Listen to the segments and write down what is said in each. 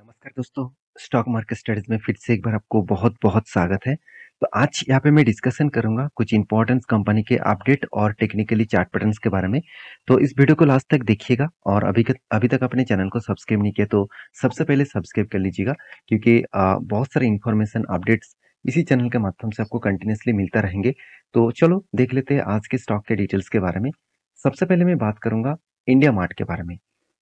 नमस्कार दोस्तों, stock market studies में फिर से एक बार आपको बहुत-बहुत स्वागत है। तो आज यहाँ पे मैं डिस्कशन करूँगा कुछ इम्पोर्टेंट कंपनी के अपडेट और टेक्निकली चार्ट पैटर्न्स के बारे में। तो इस वीडियो को लास्ट तक देखिएगा और अभी तक अपने चैनल को सब्सक्राइब नहीं किया तो सबसे पहले सब्सक्राइब कर लीजिएगा क्योंकि बहुत सारे इन्फॉर्मेशन अपडेट्स इसी चैनल के माध्यम से आपको कंटिन्यूसली मिलता रहेंगे। तो चलो देख लेते हैं आज के स्टॉक के डिटेल्स के बारे में। सबसे पहले मैं बात करूँगा इंडिया मार्ट के बारे में।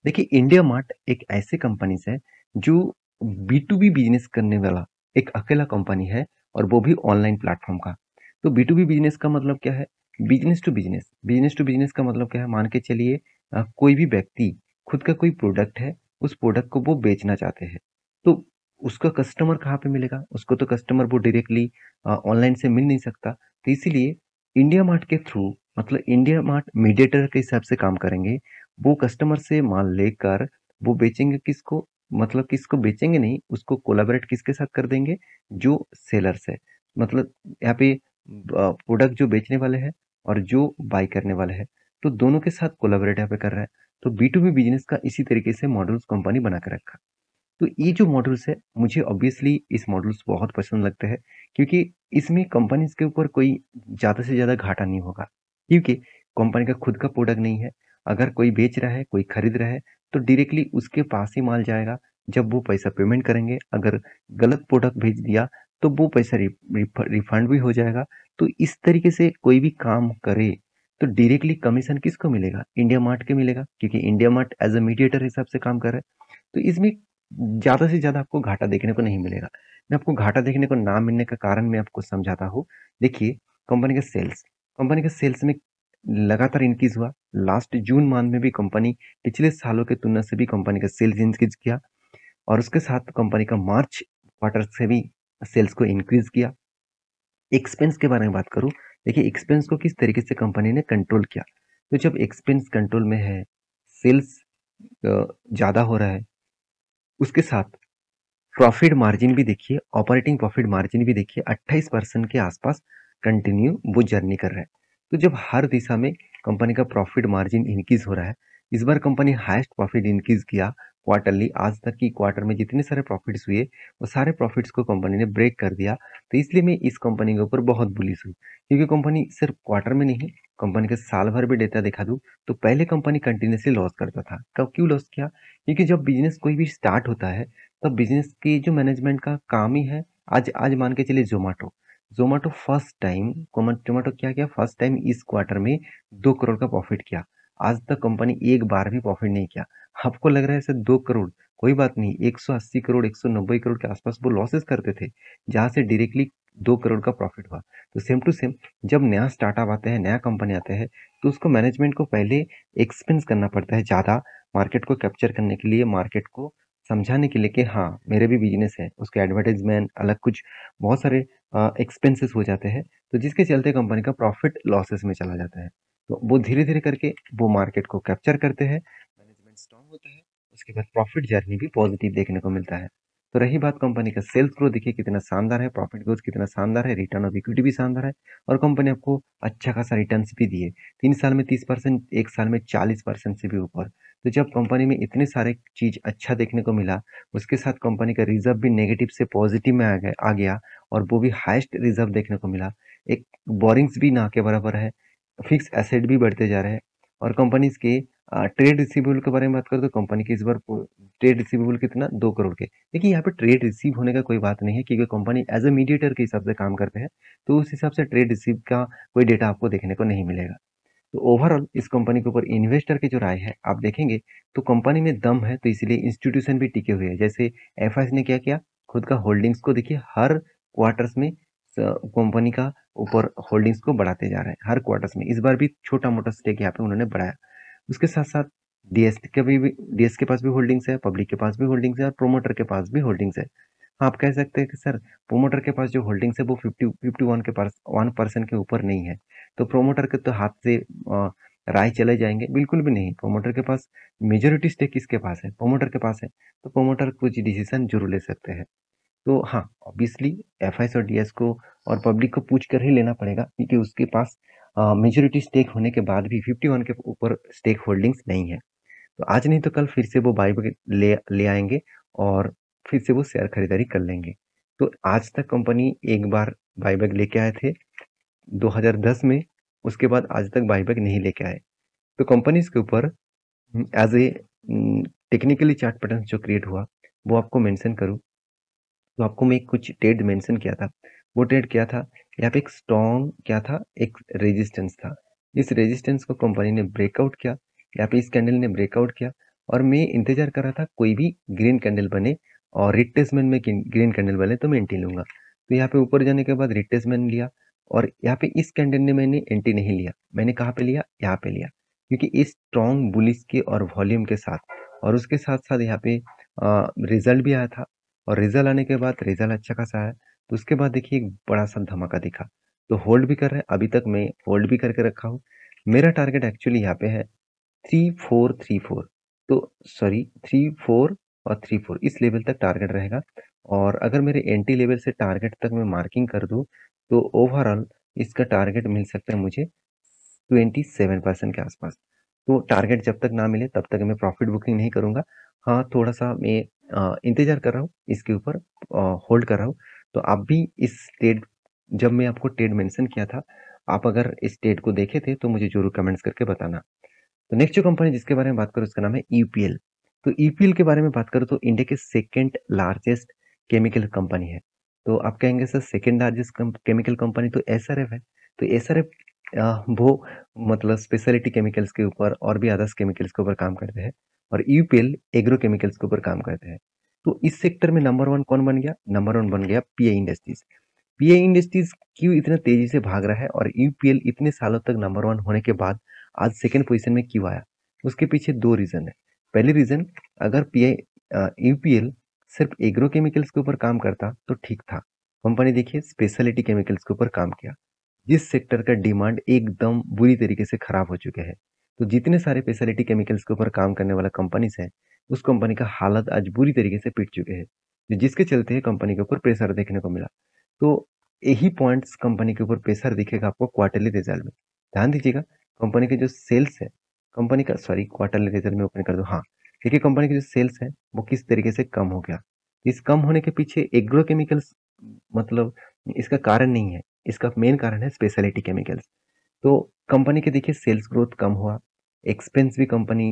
देखिए, इंडिया मार्ट एक ऐसी कंपनी है जो बी टू बी बिजनेस करने वाला एक अकेला कंपनी है और वो भी ऑनलाइन प्लेटफॉर्म का। तो बी टू बी बिजनेस का मतलब क्या है? बिजनेस टू बिजनेस का मतलब क्या है? मान के चलिए कोई भी व्यक्ति खुद का कोई प्रोडक्ट है, उस प्रोडक्ट को वो बेचना चाहते हैं, तो उसका कस्टमर कहाँ पे मिलेगा? उसको तो कस्टमर वो डायरेक्टली ऑनलाइन से मिल नहीं सकता। तो इसीलिए इंडिया मार्ट के थ्रू, मतलब इंडिया मार्ट मीडिएटर के हिसाब से काम करेंगे। वो कस्टमर से माल लेकर वो बेचेंगे किसको? मतलब किसको बेचेंगे नहीं, उसको कोलैबोरेट किसके साथ कर देंगे? जो सेलर्स है। मतलब यहाँ पे प्रोडक्ट जो बेचने वाले हैं और जो बाय करने वाले हैं, तो दोनों के साथ कोलैबोरेट यहाँ पे कर रहा है। तो बी टू बी बिजनेस का इसी तरीके से मॉडल्स कंपनी बना के रखा। तो ये जो मॉडल्स है, मुझे ऑब्वियसली इस मॉडल्स बहुत पसंद लगते हैं क्योंकि इसमें कंपनीज के ऊपर कोई ज़्यादा से ज़्यादा घाटा नहीं होगा, क्योंकि कंपनी का खुद का प्रोडक्ट नहीं है। अगर कोई बेच रहा है, कोई खरीद रहा है, तो डायरेक्टली उसके पास ही माल जाएगा। जब वो पैसा पेमेंट करेंगे, अगर गलत प्रोडक्ट भेज दिया तो वो पैसा रिफंड भी हो जाएगा। तो इस तरीके से कोई भी काम करे तो डायरेक्टली कमीशन किसको मिलेगा? इंडिया मार्ट के मिलेगा, क्योंकि India mart as a mediator हिसाब से काम कर रहा है। तो इसमें ज़्यादा से ज़्यादा आपको घाटा देखने को नहीं मिलेगा। मैं आपको घाटा देखने को ना मिलने का कारण मैं आपको समझाता हूँ। देखिए, कंपनी का सेल्स में लगातार इंक्रीज़ हुआ। लास्ट जून मंथ में भी कंपनी पिछले सालों की तुलना से भी कंपनी का सेल्स इंक्रीज़ किया और उसके साथ कंपनी का मार्च क्वार्टर से भी सेल्स को इंक्रीज़ किया। एक्सपेंस के बारे में बात करूँ, देखिए एक्सपेंस को किस तरीके से कंपनी ने कंट्रोल किया। तो जब एक्सपेंस कंट्रोल में है, सेल्स ज़्यादा हो रहा है, उसके साथ प्रॉफिट मार्जिन भी देखिए, ऑपरेटिंग प्रॉफिट मार्जिन भी देखिए 28% के आसपास कंटिन्यू वो जर्नी कर रहा है। तो जब हर दिशा में कंपनी का प्रॉफिट मार्जिन इंक्रीज हो रहा है, इस बार कंपनी हाईएस्ट प्रॉफिट इंक्रीज किया क्वार्टरली। आज तक की क्वार्टर में जितने सारे प्रॉफिट्स हुए, वो सारे प्रॉफिट्स को कंपनी ने ब्रेक कर दिया। तो इसलिए मैं इस कंपनी के ऊपर बहुत बुलिश हूँ, क्योंकि कंपनी सिर्फ क्वार्टर में नहीं, कंपनी का साल भर भी डेटा दिखा दूँ तो पहले कंपनी कंटिन्यूसली लॉस करता था। कब क्यों लॉस किया? क्योंकि जब बिजनेस कोई भी स्टार्ट होता है, तब बिजनेस की जो मैनेजमेंट का काम ही है। आज आज मान के चलिए जोमेटो, जोमेटो फर्स्ट टाइम, जोमेटो क्या किया? फर्स्ट टाइम इस क्वार्टर में 2 करोड़ का प्रॉफिट किया। आज तक कंपनी एक बार भी प्रॉफिट नहीं किया। आपको लग रहा है सर 2 करोड़, कोई बात नहीं, 180 करोड़ 190 करोड़ के आसपास वो लॉसेस करते थे, जहां से डायरेक्टली 2 करोड़ का प्रॉफिट हुआ। तो सेम टू सेम, जब नया स्टार्टअप आते हैं, नया कंपनी आते हैं, तो उसको मैनेजमेंट को पहले एक्सपेंस करना पड़ता है ज़्यादा, मार्केट को कैप्चर करने के लिए, मार्केट को समझाने के लिए कि हाँ, मेरे भी बिजनेस है, उसके एडवर्टाइजमेंट अलग कुछ बहुत सारे एक्सपेंसेस हो जाते हैं। तो जिसके चलते कंपनी का प्रॉफिट लॉसेस में चला जाता है। तो वो धीरे धीरे करके वो मार्केट को कैप्चर करते हैं, मैनेजमेंट स्ट्रांग होता है, उसके बाद प्रॉफिट जर्नी भी पॉजिटिव देखने को मिलता है। तो रही बात कंपनी का सेल्स ग्रोथ, देखिए कितना शानदार है, प्रॉफिट ग्रोथ कितना शानदार है, रिटर्न ऑफ इक्विटी भी शानदार है और कंपनी आपको अच्छा खासा रिटर्न्स भी दिए। 3 साल में 30%, एक साल में 40% से भी ऊपर। तो जब कंपनी में इतने सारे चीज अच्छा देखने को मिला, उसके साथ कंपनी का रिजर्व भी नेगेटिव से पॉजिटिव में आ गया और वो भी हाईएस्ट रिजर्व देखने को मिला। एक बोरिंग्स भी ना के बराबर है, फिक्स एसेट भी बढ़ते जा रहे हैं और कंपनीज के ट्रेड रिसीवेबल के बारे में बात करें तो कंपनी के इस बार ट्रेड रिसीवेबल कितना? 2 करोड़ के। देखिए, यहाँ पे ट्रेड रिसीव होने का कोई बात नहीं है, क्योंकि कंपनी एज ए मीडिएटर के हिसाब से काम करते हैं, तो उस हिसाब से ट्रेड रिसीव का कोई डेटा आपको देखने को नहीं मिलेगा। तो ओवरऑल इस कंपनी के ऊपर इन्वेस्टर की जो राय है आप देखेंगे, तो कंपनी में दम है, तो इसलिए इंस्टीट्यूशन भी टिके हुए हैं। जैसे एफआईएस ने क्या किया, खुद का होल्डिंग्स को देखिए हर क्वार्टर्स में कंपनी का ऊपर होल्डिंग्स को बढ़ाते जा रहे हैं, हर क्वार्टर्स में। इस बार भी छोटा मोटा स्टेक यहाँ पे उन्होंने बढ़ाया। उसके साथ साथ डीएस के पास भी होल्डिंग्स है, पब्लिक के पास भी होल्डिंग्स है और प्रोमोटर के पास भी होल्डिंग्स है। हाँ, आप कह सकते हैं कि सर प्रोमोटर के पास जो होल्डिंग्स है वो 51 के पास 1% के ऊपर नहीं है, तो प्रोमोटर के तो हाथ से राय चले जाएंगे? बिल्कुल भी नहीं। प्रोमोटर के पास मेजोरिटी स्टेक किसके पास है? प्रोमोटर के पास है। तो प्रोमोटर कुछ डिसीजन जरूर ले सकते हैं। तो हाँ, ऑब्वियसली एफआईएस और डीएस को और पब्लिक को पूछ कर ही लेना पड़ेगा, क्योंकि उसके पास मेजोरिटी स्टेक होने के बाद भी 51 के ऊपर स्टेक होल्डिंग्स नहीं है। तो आज नहीं तो कल फिर से वो बाई ले ले आएंगे और फिर से वो शेयर खरीदारी कर लेंगे। तो आज तक कंपनी एक बार बायबैक लेके आए थे 2010 में, उसके बाद आज तक बायबैक नहीं लेके आए। तो कंपनीज के ऊपर as a technically chart pattern जो क्रिएट हुआ वो आपको मेंशन करूँ, तो आपको मैं कुछ ट्रेड मेंशन किया था। वो ट्रेड क्या था, यहाँ पे एक स्ट्रॉन्ग क्या था, एक रेजिस्टेंस था। इस रेजिस्टेंस को कंपनी ने ब्रेकआउट किया, यहाँ पे इस कैंडल ने ब्रेकआउट किया, और मैं इंतजार कर रहा था कोई भी ग्रीन कैंडल बने और रिट्रेसमेंट में ग्रीन कैंडल बने तो मैं एंट्री लूंगा। तो यहाँ पे ऊपर जाने के बाद रिट्रेसमेंट लिया, और यहाँ पे इस कैंडल ने मैंने एंट्री नहीं लिया। मैंने कहाँ पे लिया, यहाँ पे लिया, क्योंकि इस स्ट्रॉन्ग बुलिश के और वॉल्यूम के साथ और उसके साथ साथ यहाँ पे रिजल्ट भी आया था, और रिजल्ट आने के बाद रिजल्ट अच्छा खासा आया, तो उसके बाद देखिए एक बड़ा सा धमाका दिखा। तो होल्ड भी कर रहे हैं, अभी तक मैं होल्ड भी करके रखा हूँ। मेरा टारगेट एक्चुअली यहाँ पे है 3434, तो सॉरी 34 और 34 इस लेवल तक टारगेट रहेगा। और अगर मेरे एंट्री लेवल से टारगेट तक मैं मार्किंग कर दूं तो ओवरऑल इसका टारगेट मिल सकता है मुझे 27% के आसपास। तो टारगेट जब तक ना मिले तब तक मैं प्रॉफिट बुकिंग नहीं करूंगा। हाँ, थोड़ा सा मैं इंतजार कर रहा हूँ इसके ऊपर, होल्ड कर रहा हूँ। तो आप भी इस ट्रेड, जब मैं आपको ट्रेड मेंशन किया था, आप अगर इस ट्रेड को देखे थे तो मुझे जरूर कमेंट्स करके बताना। तो नेक्स्ट जो कंपनी जिसके बारे में बात करूँ उसका नाम है यूपीएल। तो यूपीएल के बारे में बात करूँ तो इंडिया के सेकेंड लार्जेस्ट केमिकल कंपनी है। तो आप कहेंगे sir second largest chemical company तो एसआरएफ है। तो एसआरएफ वो मतलब स्पेशलिटी केमिकल्स के ऊपर और भी अदर्स केमिकल्स के ऊपर काम करते हैं, और यूपीएल एग्रो केमिकल्स के ऊपर काम करते हैं। तो इस सेक्टर में नंबर वन कौन बन गया, नंबर वन बन गया पीआई इंडस्ट्रीज। पीआई इंडस्ट्रीज क्यों इतना तेजी से भाग रहा है और यूपीएल इतने सालों तक नंबर वन होने के बाद आज सेकंड पोजीशन में क्यों आया, उसके पीछे दो रीजन है। पहली रीजन, अगर पीआई यूपीएल सिर्फ एग्रो केमिकल्स के ऊपर काम करता तो ठीक था। कंपनी देखिए स्पेशलिटी केमिकल्स के ऊपर काम किया, जिस सेक्टर का डिमांड एकदम बुरी तरीके से खराब हो चुके हैं। तो जितने सारे स्पेशलिटी केमिकल्स के ऊपर काम करने वाला कंपनीज है, उस कंपनी का हालत आज बुरी तरीके से पिट चुके हैं, जिसके चलते कंपनी के ऊपर प्रेशर देखने को मिला। तो यही पॉइंट्स कंपनी के ऊपर प्रेशर दिखेगा आपको क्वार्टरली रिजल्ट में। ध्यान दीजिएगा, कंपनी के जो सेल्स है, कंपनी का सॉरी क्वार्टरली रिजल्ट में ओपन कर दो, हाँ देखिए कंपनी की जो सेल्स है वो किस तरीके से कम हो गया। इस कम होने के पीछे एग्रो केमिकल्स मतलब इसका कारण नहीं है, इसका मेन कारण है स्पेशलिटी केमिकल्स। तो कंपनी के देखिए सेल्स ग्रोथ कम हुआ, एक्सपेंस भी कंपनी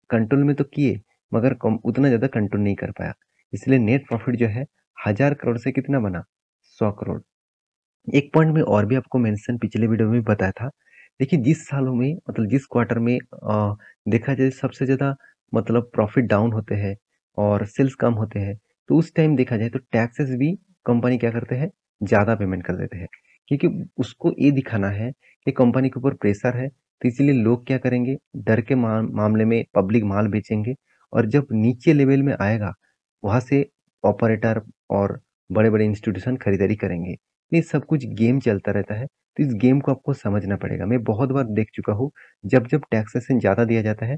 कंट्रोल में तो किए मगर कम उतना ज़्यादा कंट्रोल नहीं कर पाया, इसलिए नेट प्रॉफिट जो है 1000 करोड़ से कितना बना, 100 करोड़। एक पॉइंट में और भी आपको मेंशन पिछले वीडियो में बताया था। देखिए जिस सालों में मतलब जिस क्वार्टर में देखा जाए सबसे ज़्यादा मतलब प्रॉफिट डाउन होते हैं और सेल्स कम होते हैं, तो उस टाइम देखा जाए तो टैक्सेस भी कंपनी क्या करते हैं, ज़्यादा पेमेंट कर देते हैं, क्योंकि उसको ये दिखाना है कि कंपनी के ऊपर प्रेशर है। तो इसीलिए लोग क्या करेंगे, डर के मामले में पब्लिक माल बेचेंगे, और जब नीचे लेवल में आएगा वहां से ऑपरेटर और बड़े बड़े इंस्टीट्यूशन खरीदारी करेंगे। ये सब कुछ गेम चलता रहता है, तो इस गेम को आपको समझना पड़ेगा। मैं बहुत बार देख चुका हूँ, जब जब टैक्सेशन ज़्यादा दिया जाता है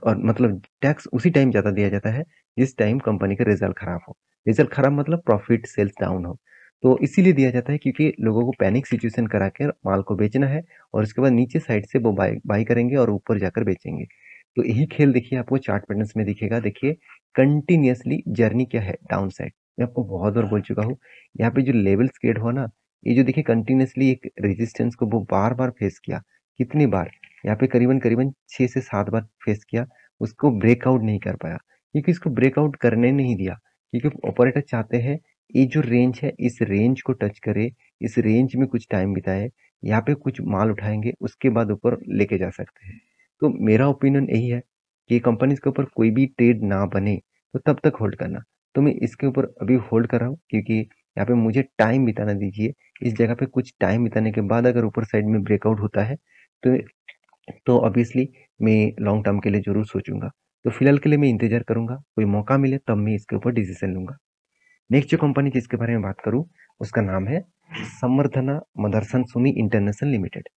और मतलब टैक्स उसी टाइम ज़्यादा दिया जाता है जिस टाइम कंपनी का रिजल्ट खराब हो। रिजल्ट खराब मतलब प्रॉफिट सेल्स डाउन हो। तो इसीलिए दिया जाता है क्योंकि लोगों को पैनिक सिचुएशन करा के माल को बेचना है, और उसके बाद नीचे साइड से वो बाई बाई करेंगे और ऊपर जाकर बेचेंगे। तो यही खेल देखिए आपको चार्ट पैटर्न्स में दिखेगा। देखिए कंटिन्यूअसली जर्नी क्या है, डाउन साइड। मैं आपको बहुत बार बोल चुका हूँ, यहाँ पे जो लेवल्स क्रिएट हुआ ना, ये जो देखिए कंटिन्यूअसली एक रेजिस्टेंस को वो बार बार फेस किया। कितनी बार, यहाँ पे करीबन करीबन 6 से 7 बार फेस किया, उसको ब्रेकआउट नहीं कर पाया, क्योंकि इसको ब्रेकआउट करने नहीं दिया। क्योंकि ऑपरेटर चाहते हैं ये जो रेंज है इस रेंज को टच करे, इस रेंज में कुछ टाइम बिताए, यहाँ पे कुछ माल उठाएंगे उसके बाद ऊपर लेके जा सकते हैं। तो मेरा ओपिनियन यही है कि कंपनीज के ऊपर कोई भी ट्रेड ना बने तो तब तक होल्ड करना। तो मैं इसके ऊपर अभी होल्ड कर रहा हूँ, क्योंकि यहाँ पे मुझे टाइम बिताना दीजिए। इस जगह पे कुछ टाइम बिताने के बाद अगर ऊपर साइड में ब्रेकआउट होता है तो ऑब्वियसली मैं लॉन्ग टर्म के लिए जरूर सोचूंगा। तो फिलहाल के लिए मैं इंतजार करूंगा, कोई मौका मिले तब मैं इसके ऊपर डिसीजन लूंगा। नेक्स्ट जो कंपनी जिसके बारे में बात करूं उसका नाम है संवर्धना मदरसन सुमी इंटरनेशनल लिमिटेड।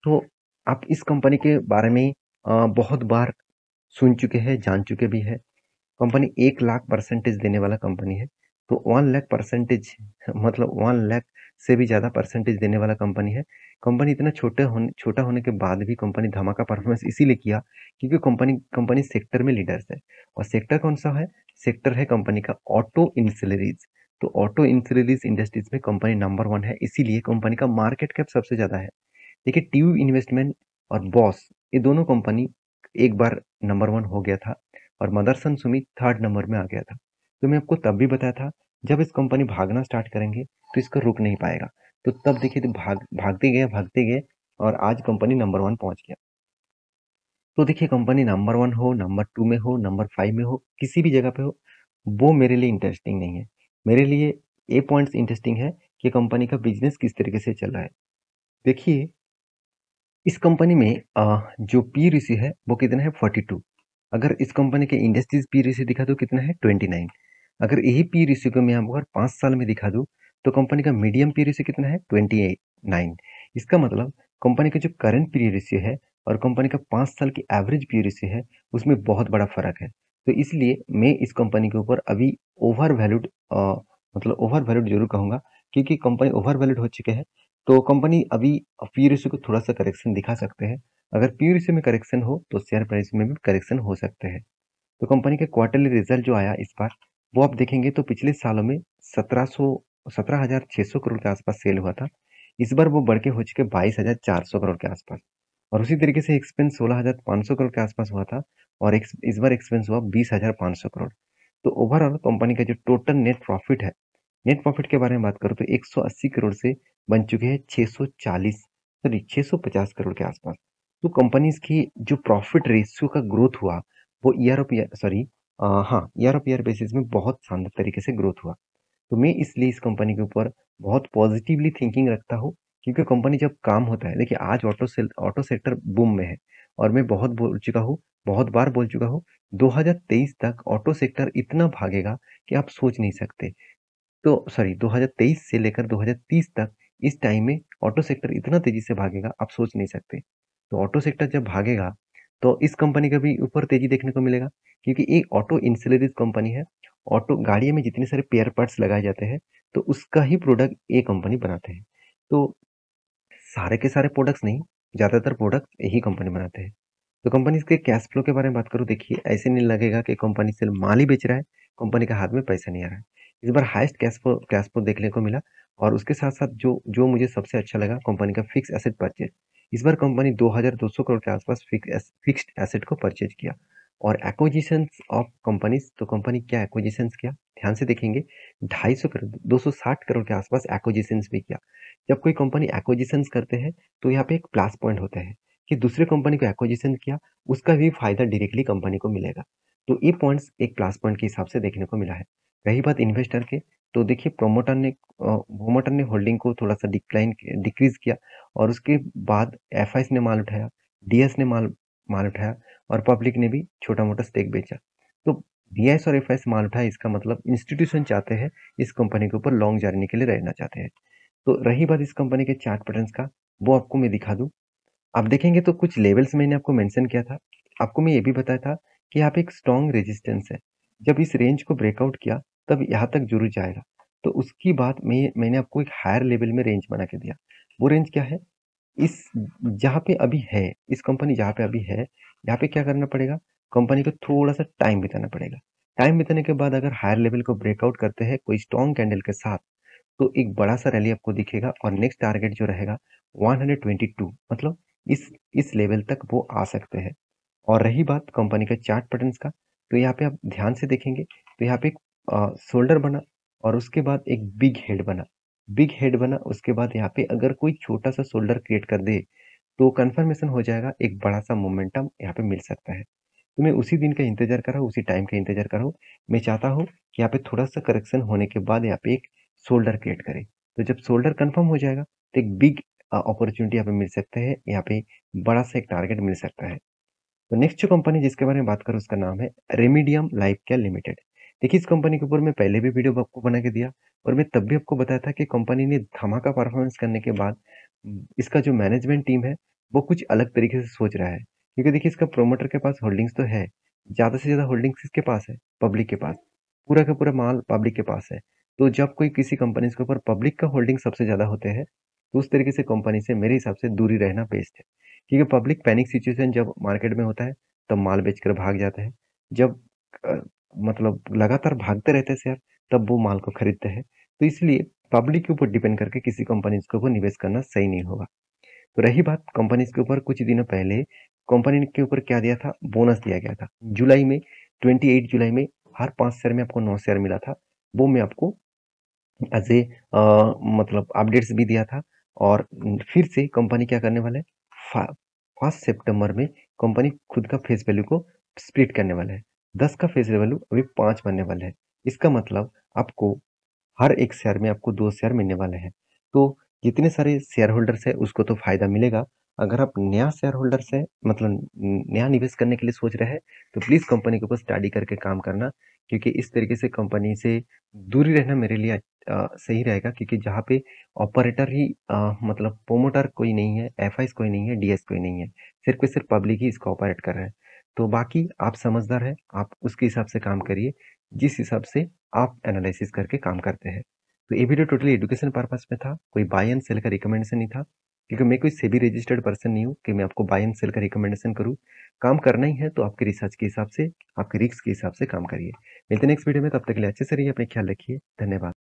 तो आप इस कंपनी के बारे में बहुत बार सुन चुके हैं, जान चुके भी हैं। कंपनी 1 लाख% देने वाला कंपनी है। तो 1 लाख% मतलब 1 लाख से भी ज़्यादा परसेंटेज देने वाला कंपनी है। कंपनी इतना छोटा होने के बाद भी कंपनी धमाका परफॉर्मेंस इसीलिए किया क्योंकि कंपनी कंपनी सेक्टर में लीडर्स है। और सेक्टर कौन सा है, सेक्टर है कंपनी का ऑटो इंसिलरीज। तो ऑटो इंसिलरीज इंडस्ट्रीज में कंपनी नंबर 1 है, इसीलिए कंपनी का मार्केट कैप सबसे ज़्यादा है। देखिए ट्यूब इन्वेस्टमेंट और बॉस, ये दोनों कंपनी एक बार नंबर 1 हो गया था और मदरसन सुमित थर्ड नंबर में आ गया था। तो मैं आपको तब भी बताया था जब इस कंपनी भागना स्टार्ट करेंगे तो इसका रुक नहीं पाएगा। तो तब देखिए तो भागते गए और आज कंपनी नंबर 1 पहुंच गया। तो देखिए कंपनी नंबर 1 हो, नंबर 2 में हो, नंबर 5 में हो, किसी भी जगह पे हो, वो मेरे लिए इंटरेस्टिंग नहीं है। मेरे लिए ये पॉइंट्स इंटरेस्टिंग है कि कंपनी का बिजनेस किस तरीके से चल रहा है। देखिए इस कंपनी में जो पी रेशियो है वो कितना है 42। अगर इस कंपनी के इंडस्ट्रीज पी रेशियो दिखा दूं कितना है 29। अगर यही पी रेशियो को मैं आपको अगर 5 साल में दिखा दूं तो कंपनी का मीडियम पी रेशियो कितना है 29। इसका मतलब कंपनी का जो करंट पी रेशियो है और कंपनी का 5 साल की एवरेज पी रेशियो है उसमें बहुत बड़ा फर्क है। तो इसलिए मैं इस कंपनी के ऊपर अभी ओवर वैल्यूड, मतलब ओवर वैल्यूड जरूर कहूंगा, क्योंकि कंपनी ओवर वैल्यूड हो चुके हैं। तो कंपनी अभी पी रेशियो को थोड़ा सा करेक्शन दिखा सकते हैं। अगर पी रेशियो में करेक्शन हो तो शेयर प्राइस में भी करेक्शन हो सकते हैं। तो कंपनी के क्वार्टरली रिजल्ट जो आया इस बार वो आप देखेंगे तो पिछले सालों में 17,600 करोड़ के आसपास सेल हुआ था। इस बार वो बढ़ के हो चुके 22,400 करोड़ के आसपास। और उसी तरीके से एक्सपेंस 16,500 करोड़ के आसपास हुआ था और इस बार एक्सपेंस हुआ 20,500 करोड़। तो ओवरऑल कंपनी का जो टोटल नेट प्रॉफिट के बारे में बात करूँ तो 180 करोड़ से बन चुके हैं 650 करोड़ के आसपास। तो कंपनीज की जो प्रॉफिट रेशियो का ग्रोथ हुआ वो ईयर ऑफ ईयर बेसिस में बहुत शानदार तरीके से ग्रोथ हुआ। तो मैं इसलिए इस कंपनी के ऊपर बहुत पॉजिटिवली थिंकिंग रखता हूँ, क्योंकि कंपनी जब काम होता है, देखिए आज ऑटो सेक्टर बूम में है और मैं बहुत बार बोल चुका हूँ 2023 तक ऑटो सेक्टर इतना भागेगा कि आप सोच नहीं सकते। तो सॉरी 2023 से लेकर 2030 तक इस टाइम में ऑटो सेक्टर इतना तेजी से भागेगा आप सोच नहीं सकते। तो ऑटो सेक्टर जब भागेगा तो इस कंपनी का भी ऊपर तेजी देखने को मिलेगा, क्योंकि एक ऑटो इंसुलेरिज कंपनी है। ऑटो गाड़ियों में जितने सारे पेयर पार्ट्स लगाए जाते हैं तो उसका ही प्रोडक्ट ये कंपनी बनाते हैं। तो सारे के सारे प्रोडक्ट्स नहीं, ज्यादातर प्रोडक्ट यही कंपनी बनाते हैं। तो कंपनी के कैश फ्लो के बारे में बात करूँ, देखिए ऐसे नहीं लगेगा कि कंपनी सिर्फ माल ही बेच रहा है, कंपनी के हाथ में पैसा नहीं आ रहा है। इस बार हाईएस्ट कैश फ्लो देखने को मिला और उसके साथ साथ जो जो मुझे सबसे अच्छा लगा कंपनी का फिक्स एसेट परचेज। इस बार कंपनी 2,200 करोड़ के आसपास फिक्स्ड एसेट को परचेज किया। और एक्विजिशंस ऑफ कंपनीज, तो कंपनी क्या एक्विजिशंस किया ध्यान से देखेंगे, 250 करोड़ 260 करोड़ के आसपास एक्विजिशंस भी किया। जब कोई कंपनी एक्विजिशंस करते हैं तो यहाँ पे एक प्लस पॉइंट होता है कि दूसरे कंपनी को एक्विजिशन किया उसका भी फायदा डायरेक्टली कंपनी को मिलेगा। तो ये पॉइंट्स एक प्लस पॉइंट के हिसाब से देखने को मिला है। रही बात इन्वेस्टर के, तो देखिए प्रोमोटर ने होल्डिंग को थोड़ा सा डिक्रीज किया और उसके बाद एफआईएस ने माल उठाया, डीएस ने माल माल उठाया और पब्लिक ने भी छोटा मोटा स्टेक बेचा। तो डीएस और एफआईएस माल उठाया, इसका मतलब इंस्टीट्यूशन चाहते हैं इस कंपनी के ऊपर लॉन्ग जर्नी के लिए रहना चाहते हैं। तो रही बात इस कंपनी के चार्ट पैटर्न्स का, वो आपको मैं दिखा दूं। आप देखेंगे तो कुछ लेवल्स मैंने आपको मेंशन किया था। आपको मैं ये भी बताया था कि यहाँ पे एक स्ट्रॉन्ग रेजिस्टेंस है, जब इस रेंज को ब्रेकआउट किया तब यहाँ तक जरूर जाएगा। तो उसकी बात मैंने आपको एक हायर लेवल में रेंज बना के दिया। वो रेंज क्या है, इस जहाँ पे अभी है इस कंपनी जहाँ पे अभी है यहाँ पे क्या करना पड़ेगा, कंपनी को थोड़ा सा टाइम बिताना पड़ेगा। टाइम बिताने के बाद अगर हायर लेवल को ब्रेकआउट करते हैं कोई स्ट्रॉन्ग कैंडल के साथ तो एक बड़ा सा रैली आपको दिखेगा और नेक्स्ट टारगेट जो रहेगा 122, मतलब इस लेवल तक वो आ सकते हैं। और रही बात कंपनी का चार्ट पैटर्न्स का, तो यहाँ पे आप ध्यान से देखेंगे तो यहाँ पे एक शोल्डर बना और उसके बाद एक बिग हेड बना उसके बाद यहाँ पे अगर कोई छोटा सा शोल्डर क्रिएट कर दे तो कंफर्मेशन हो जाएगा, एक बड़ा सा मोमेंटम यहाँ पे मिल सकता है। तो मैं उसी दिन का इंतजार कर रहा हूँ, उसी टाइम का इंतजार कर रहा हूँ। मैं चाहता हूँ कि यहाँ पे थोड़ा सा करेक्शन होने के बाद यहाँ पे एक शोल्डर क्रिएट करे। तो जब शोल्डर कंफर्म हो जाएगा तो एक बिग अपॉर्चुनिटी यहाँ पे मिल सकते हैं, यहाँ पे बड़ा सा एक टारगेट मिल सकता है। तो नेक्स्ट जो कंपनी जिसके बारे में बात करूँ उसका नाम है रेमिडियम लाइफ केयर लिमिटेड। देखिए इस कंपनी के ऊपर मैं पहले भी वीडियो आपको बना के दिया और मैं तब भी आपको बताया था कि कंपनी ने धमाका परफॉर्मेंस करने के बाद इसका जो मैनेजमेंट टीम है वो कुछ अलग तरीके से सोच रहा है, क्योंकि देखिए इसका प्रोमोटर के पास होल्डिंग्स तो है, ज्यादा से ज्यादा होल्डिंग्स किसके पास है, पब्लिक के पास। पूरा का पूरा माल पब्लिक के पास है। तो जब कोई किसी कंपनी के ऊपर पब्लिक का होल्डिंग सबसे ज्यादा होते हैं तो उस तरीके से कंपनी से मेरे हिसाब से दूरी रहना बेस्ट है, क्योंकि पब्लिक पैनिक सिचुएशन जब मार्केट में होता है तब माल बेचकर भाग जाता है। जब मतलब लगातार भागते रहते हैं शेयर, तब वो माल को खरीदते हैं। तो इसलिए पब्लिक के ऊपर डिपेंड करके किसी कंपनीज के ऊपर निवेश करना सही नहीं होगा। तो रही बात कंपनीज के ऊपर, कुछ दिनों पहले कंपनी के ऊपर क्या दिया था, बोनस दिया गया था जुलाई में। 28 जुलाई में हर 5 शेयर में आपको 9 शेयर मिला था। वो मैं आपको एज ए मतलब अपडेट्स भी दिया था। और फिर से कंपनी क्या करने वाला है, 1 सितंबर में कंपनी खुद का फेस वैल्यू को स्प्लिट करने वाला है। 10 का फेस वैल्यू अभी 5 बनने वाला है। इसका मतलब आपको हर एक शेयर में आपको 2 शेयर मिलने वाले हैं। तो जितने सारे शेयर होल्डर्स हैं उसको तो फायदा मिलेगा। अगर आप नया शेयर होल्डर्स है, मतलब नया निवेश करने के लिए सोच रहे हैं, तो प्लीज कंपनी के ऊपर स्टडी करके काम करना, क्योंकि इस तरीके से कंपनी से दूरी रहना मेरे लिए सही रहेगा। क्योंकि जहाँ पे ऑपरेटर ही मतलब प्रोमोटर कोई नहीं है, एफआईस कोई नहीं है, डीएस कोई नहीं है, सिर्फ सिर्फ पब्लिक ही इसको ऑपरेट कर रहा है। तो बाकी आप समझदार है, आप उसके हिसाब से काम करिए जिस हिसाब से आप एनालिसिस करके काम करते हैं। तो ये वीडियो टोटली एजुकेशन पर्पस में था, कोई बाय एंड सेल का रिकमेंडेशन नहीं था। क्योंकि मैं कोई सेबी रजिस्टर्ड पर्सन नहीं हूँ कि मैं आपको बाय एंड सेल का रिकमेंडेशन करूँ। काम करना ही है तो आपके रिसर्च के हिसाब से, आपके रिस्क के हिसाब से काम करिए। मिलते हैं नेक्स्ट वीडियो में, तब तक के लिए अच्छे से रहिए, अपने ख्याल रखिए। धन्यवाद।